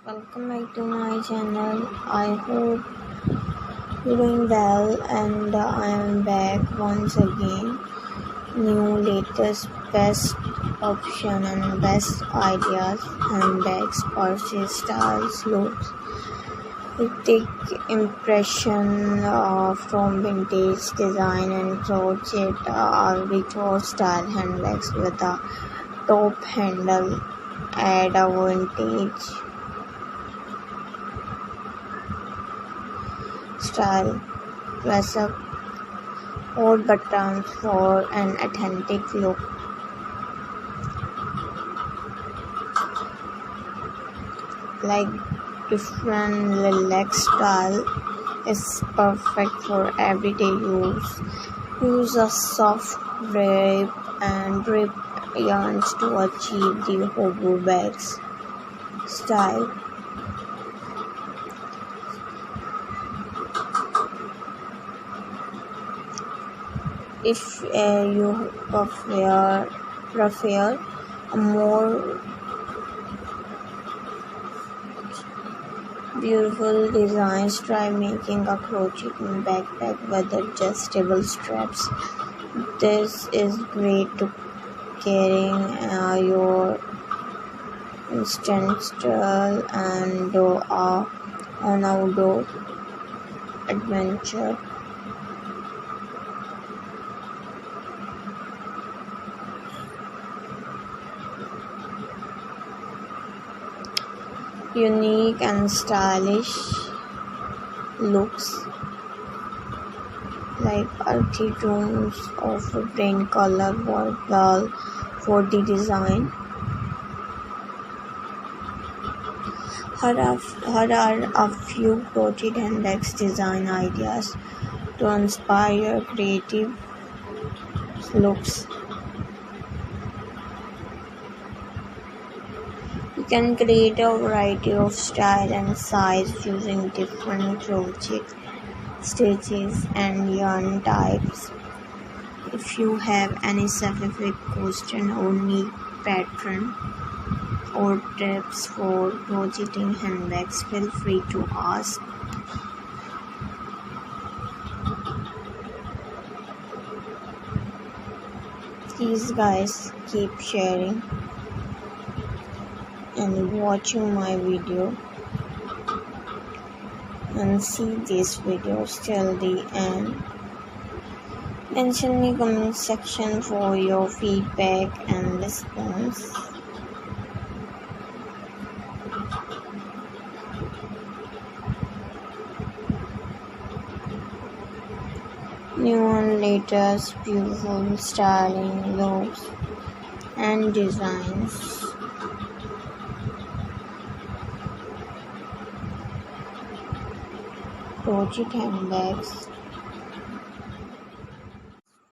Welcome back to my channel. I hope you're doing well, and I am back once again. New, latest, best option and best ideas, handbags, purses, styles, looks. We take impression from vintage design and crochet retro style handbags with a top handle. Add a vintage style, dress up or buttons for an authentic look. Like different lilac style is perfect for everyday use. Use a soft drip yarns to achieve the hobo bags style. If you prefer a more beautiful designs, try making a crocheted backpack with adjustable straps. This is great to carrying your essential and on outdoor adventure. Unique and stylish looks like earthy tones of a plain color work well for the design. Here are a few crocheted handbags design ideas to inspire your creative looks. You can create a variety of style and size using different crochet stitches and yarn types. If you have any specific question or need pattern or tips for crocheting handbags, feel free to ask. Please guys, keep sharing and watching my video and see these videos till the end. Mention me comment section for your feedback and response. New and latest beautiful styling looks and designs. Crochet handbags